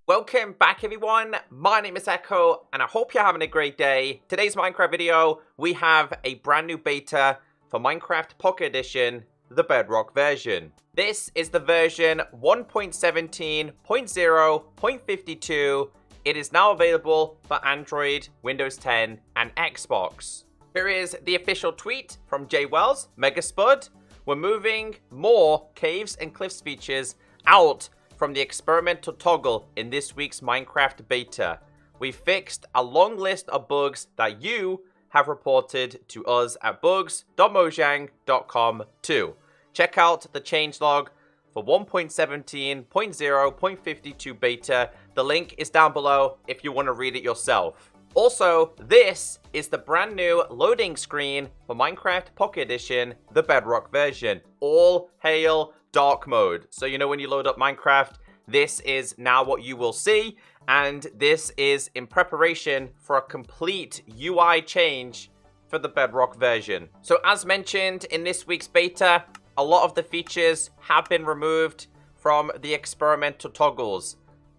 Welcome back everyone, my name is Echo and I hope you're having a great day. Today's Minecraft video, we have a brand new beta for Minecraft Pocket Edition, the Bedrock version. This is the version 1.17.0.52. It is now available for Android, Windows 10 and Xbox. Here is the official tweet from Jay Wells, Megaspud. We're moving more caves and cliffs features out from the experimental toggle in this week's Minecraft beta. We fixed a long list of bugs that you have reported to us at bugs.mojang.com too. Check out the changelog for 1.17.0.52 beta. The link is down below if you want to read it yourself. Also, this is the brand new loading screen for Minecraft Pocket Edition, the Bedrock version. All hail dark mode. So you know when you load up Minecraft, this is now what you will see, and this is in preparation for a complete UI change for the Bedrock version. So as mentioned in this week's beta, a lot of the features have been removed from the experimental toggles.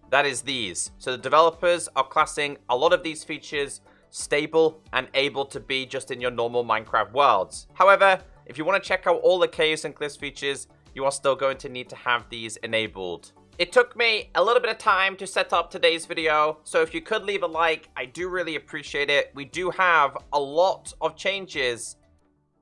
That is these. So the developers are classing a lot of these features stable and able to be just in your normal Minecraft worlds. However, if you want to check out all the caves and cliffs features, you are still going to need to have these enabled. It took me a little bit of time to set up today's video, so if you could leave a like, I do really appreciate it. We do have a lot of changes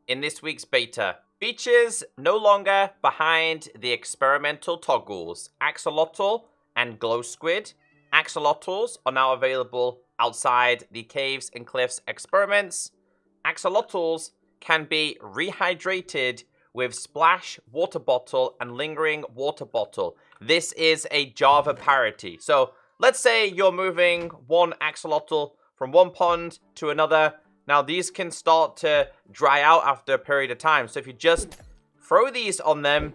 in this week's beta. Features no longer behind the experimental toggles. Axolotl and glow squid. Axolotls are now available outside the caves and cliffs experiments. Axolotls can be rehydrated with splash water bottle and lingering water bottle. This is a Java parity. So let's say you're moving one axolotl from one pond to another. Now these can start to dry out after a period of time. So if you just throw these on them,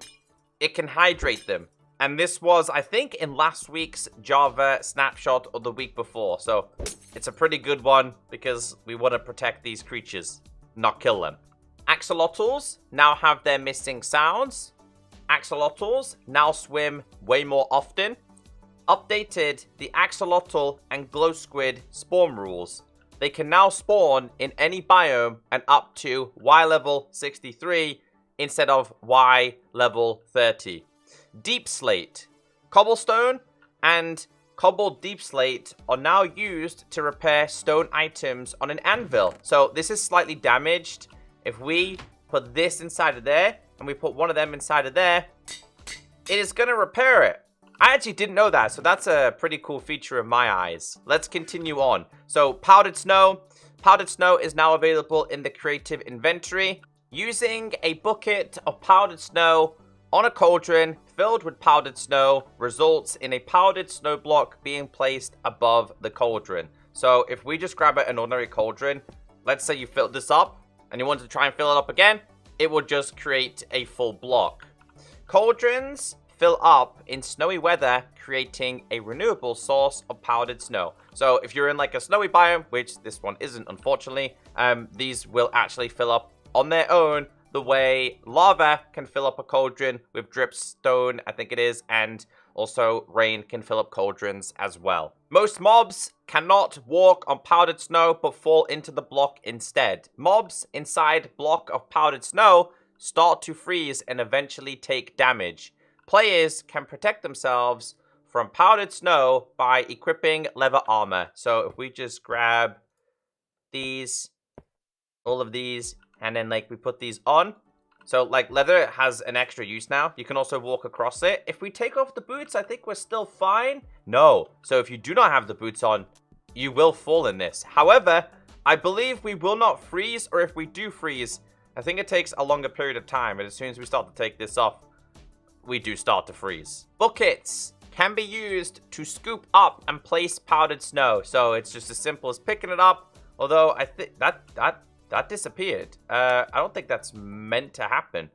it can hydrate them. And this was, I think, in last week's Java snapshot or the week before. So it's a pretty good one because we want to protect these creatures, not kill them. Axolotls now have their missing sounds. Axolotls now swim way more often. Updated the axolotl and glow squid spawn rules. They can now spawn in any biome and up to Y level 63 instead of Y level 30. Deepslate. Cobblestone and cobbled deepslate are now used to repair stone items on an anvil. So this is slightly damaged. If we put this inside of there and we put one of them inside of there, it is going to repair it. I actually didn't know that, so that's a pretty cool feature in my eyes. Let's continue on. So powdered snow. Powdered snow is now available in the creative inventory. Using a bucket of powdered snow on a cauldron filled with powdered snow results in a powdered snow block being placed above the cauldron. So if we just grab an ordinary cauldron, let's say you filled this up and you want to try and fill it up again, it will just create a full block. Cauldrons fill up in snowy weather, creating a renewable source of powdered snow. So if you're in like a snowy biome, which this one isn't unfortunately, these will actually fill up on their own the way lava can fill up a cauldron with dripstone, I think it is, and also rain can fill up cauldrons as well. Most mobs cannot walk on powdered snow but fall into the block instead. Mobs inside block of powdered snow start to freeze and eventually take damage. Players can protect themselves from powdered snow by equipping leather armor. So if we just grab these, all of these, and then like we put these on. So like leather has an extra use now. You can also walk across it. If we take off the boots, I think we're still fine. No. So if you do not have the boots on, you will fall in this. However, I believe we will not freeze, or if we do freeze, I think it takes a longer period of time. And as soon as we start to take this off, we do start to freeze. Buckets can be used to scoop up and place powdered snow. So it's just as simple as picking it up. Although I think that disappeared. I don't think that's meant to happen.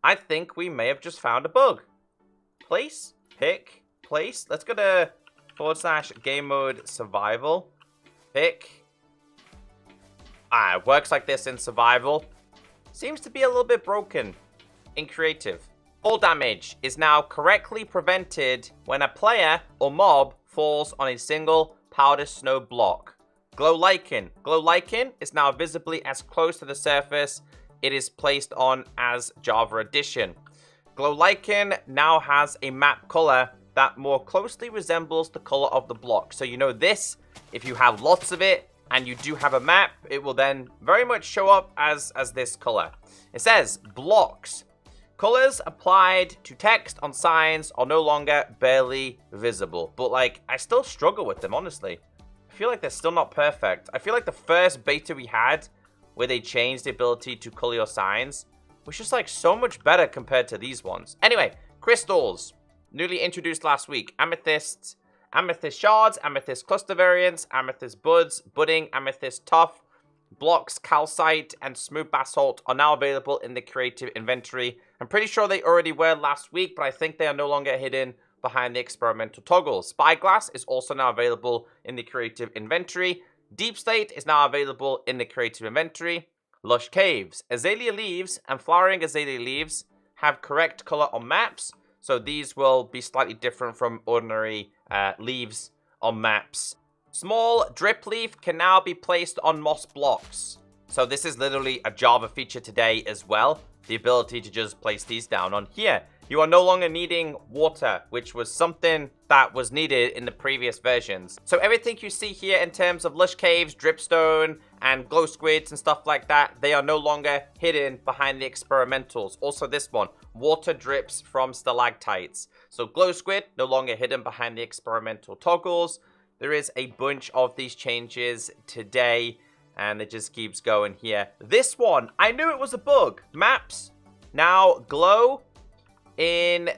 I think we may have just found a bug. Place, pick, place. Let's go to / game mode survival. Pick. It works like this in survival. Seems to be a little bit broken in creative. Fall damage is now correctly prevented when a player or mob falls on a single powder snow block. Glow lichen. Glow lichen is now visibly as close to the surface it is placed on as Java Edition. Glow lichen now has a map color that more closely resembles the color of the block. So you know this, if you have lots of it and you do have a map, it will then very much show up as this color. It says blocks. Colors applied to text on signs are no longer barely visible. But like, I still struggle with them, honestly. I feel like they're still not perfect. I feel like the first beta we had, where they changed the ability to color your signs, was just like so much better compared to these ones. Anyway, crystals. Newly introduced last week. Amethyst, amethyst shards, amethyst cluster variants, amethyst buds, budding, amethyst tough, blocks, calcite, and smooth basalt are now available in the creative inventory. I'm pretty sure they already were last week, but I think they are no longer hidden behind the experimental toggle. Spyglass is also now available in the creative inventory. Deepslate is now available in the creative inventory. Lush caves. Azalea leaves and flowering azalea leaves have correct color on maps, so these will be slightly different from ordinary leaves on maps. Small drip leaf can now be placed on moss blocks. So this is literally a Java feature today as well. The ability to just place these down on here. You are no longer needing water, which was something that was needed in the previous versions. So everything you see here in terms of lush caves, dripstone, and glow squids and stuff like that, they are no longer hidden behind the experimentals. Also this one, water drips from stalactites. So glow squid, no longer hidden behind the experimental toggles. There is a bunch of these changes today, and it just keeps going here. This one, I knew it was a bug. Maps now glow in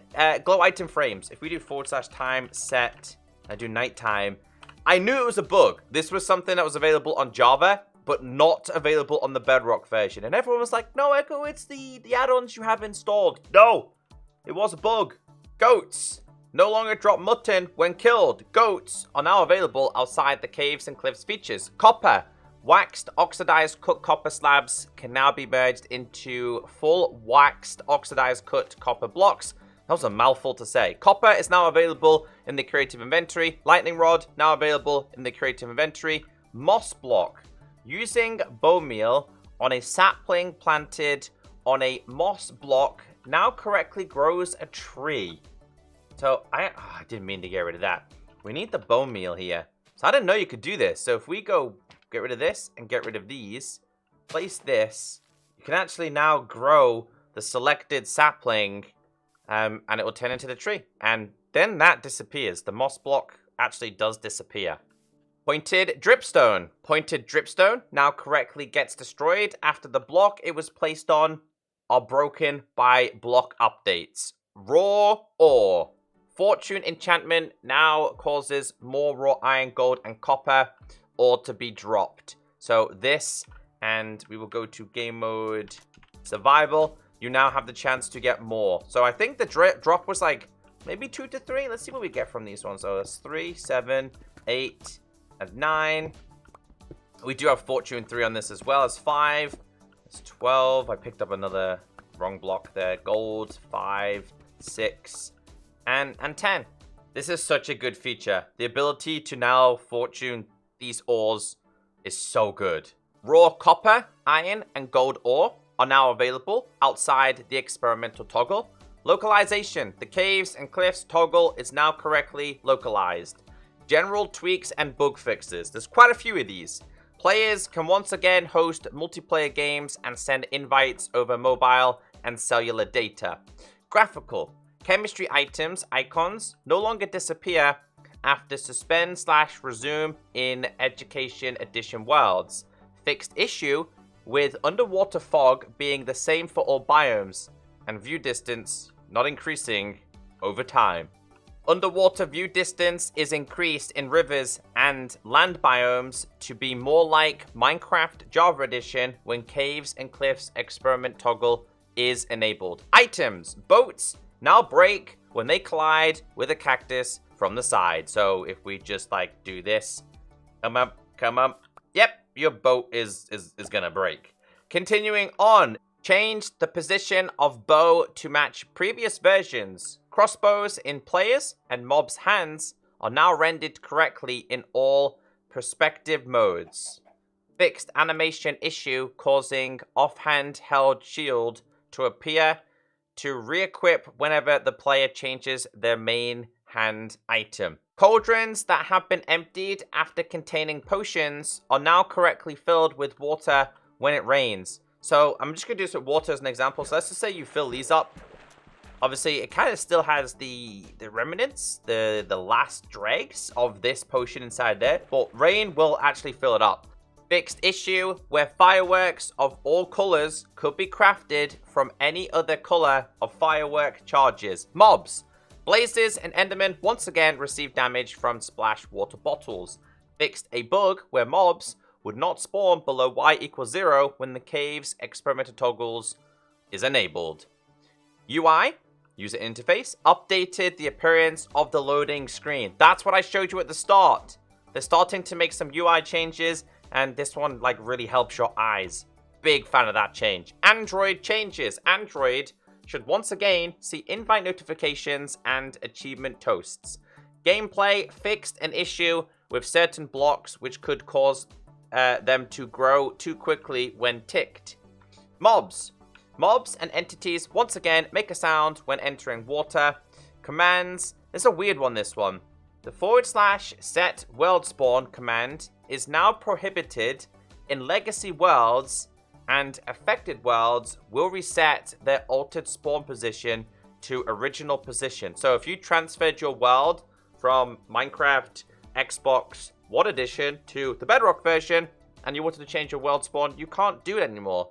glow item frames. If we do /time set, I do nighttime. I knew it was a bug. This was something that was available on Java, but not available on the Bedrock version. And everyone was like, no, Echo, it's the add-ons you have installed. No, it was a bug. Goats no longer drop mutton when killed. Goats are now available outside the caves and cliffs features. Copper. Waxed, oxidized, cut copper slabs can now be merged into full waxed, oxidized, cut copper blocks. That was a mouthful to say. Copper is now available in the creative inventory. Lightning rod, now available in the creative inventory. Moss block. Using bone meal on a sapling planted on a moss block now correctly grows a tree. So, I didn't mean to get rid of that. We need the bone meal here. So, I didn't know you could do this. So, if we go get rid of this and get rid of these, place this, you can actually now grow the selected sapling, and it will turn into the tree. And then that disappears. The moss block actually does disappear. Pointed dripstone. Pointed dripstone now correctly gets destroyed after the block it was placed on are broken by block updates. Raw ore. Fortune enchantment now causes more raw iron, gold, and copper ore to be dropped. So this, and we will go to game mode survival. You now have the chance to get more. So I think the drop was like maybe 2 to 3. Let's see what we get from these ones. So that's 3, 7, 8, and 9. We do have fortune 3 on this as well as 5. It's 12. I picked up another wrong block there. Gold, 5, 6, and 10. This is such a good feature. The ability to now fortune these ores is so good. Raw copper, iron, and gold ore are now available outside the experimental toggle. Localization. The caves and cliffs toggle is now correctly localized. General tweaks and bug fixes. There's quite a few of these. Players can once again host multiplayer games and send invites over mobile and cellular data. Graphical. Chemistry items, icons, no longer disappear after suspend/resume in Education Edition worlds. Fixed issue with underwater fog being the same for all biomes and view distance not increasing over time. Underwater view distance is increased in rivers and land biomes to be more like Minecraft Java Edition when caves and cliffs experiment toggle is enabled. Items, boats now break when they collide with a cactus from the side. So if we just like do this, come up, yep, your boat is gonna break. Continuing on, change the position of bow to match previous versions. Crossbows in players and mobs' hands are now rendered correctly in all perspective modes. Fixed animation issue causing offhand held shield to appear to re-equip whenever the player changes their main hand item. Cauldrons that have been emptied after containing potions are now correctly filled with water when it rains. So I'm just going to do this with water as an example. So let's just say you fill these up. Obviously, it kind of still has the remnants, the last dregs of this potion inside there. But rain will actually fill it up. Fixed issue where fireworks of all colors could be crafted from any other color of firework charges. Mobs. Blazes and Endermen once again receive damage from splash water bottles. Fixed a bug where mobs would not spawn below y=0 when the cave's experimental toggles is enabled. UI, user interface, updated the appearance of the loading screen. That's what I showed you at the start. They're starting to make some UI changes, and this one like really helps your eyes. Big fan of that change. Android changes. Android should once again see invite notifications and achievement toasts. Gameplay fixed an issue with certain blocks which could cause them to grow too quickly when ticked. Mobs. Mobs and entities once again make a sound when entering water. Commands. There's a weird one, this one. The /set world spawn command is now prohibited in legacy worlds, and affected worlds will reset their altered spawn position to original position. So if you transferred your world from Minecraft Xbox One Edition to the Bedrock version and you wanted to change your world spawn, you can't do it anymore.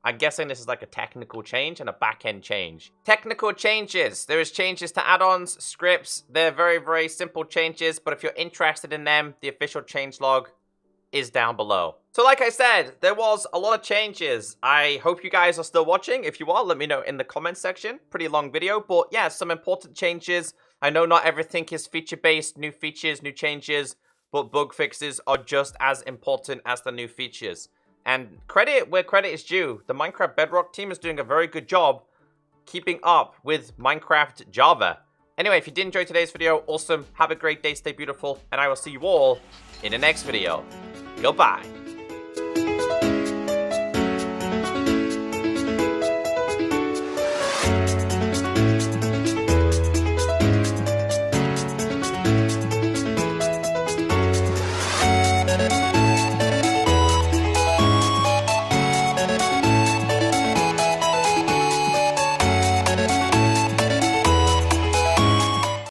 I'm guessing this is like a technical change and a back-end change. Technical changes. There is changes to add-ons, scripts. They're very, very simple changes, but if you're interested in them, the official changelog is down below. So like I said, there was a lot of changes. I hope you guys are still watching. If you are, let me know in the comments section. Pretty long video, but yeah, some important changes. I know not everything is feature-based, new features, new changes, but bug fixes are just as important as the new features. And credit where credit is due. The Minecraft Bedrock team is doing a very good job keeping up with Minecraft Java. Anyway, if you did enjoy today's video, awesome. Have a great day, stay beautiful, and I will see you all in the next video. Goodbye.